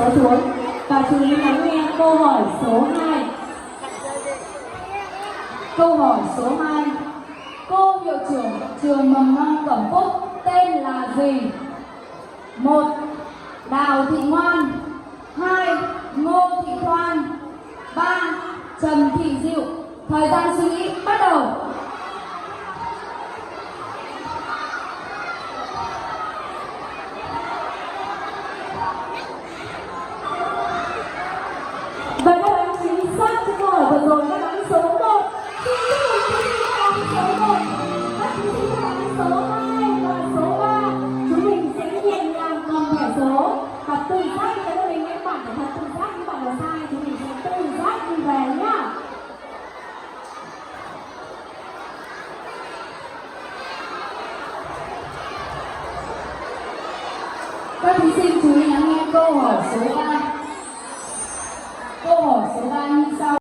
số xuống và chú ý lắng nghe câu hỏi số 2. Câu hỏi số 2. Cô hiệu trưởng trường mầm non Cẩm Phúc tên là gì? 1. Đào Thị Ngoan. 2. Ngô Thị Thoan. 3. Trần Thị Diệu. Thời gian suy nghĩ bắt đầu. Và các bạn chính xác cho câu hỏi vừa rồi, đáp án số 1. Xin chúc mừng thí sinh đáp án số 1. Các thí sinh đáp án số 2 và số 3. Chúng mình sẽ nhẹ nhàng cầm thẻ số và tự giác cho các mình các bạn phải thật tự giác, những bạn là sai chúng mình sẽ tự giác đi về nhá. Các thí sinh chú ý lắng nghe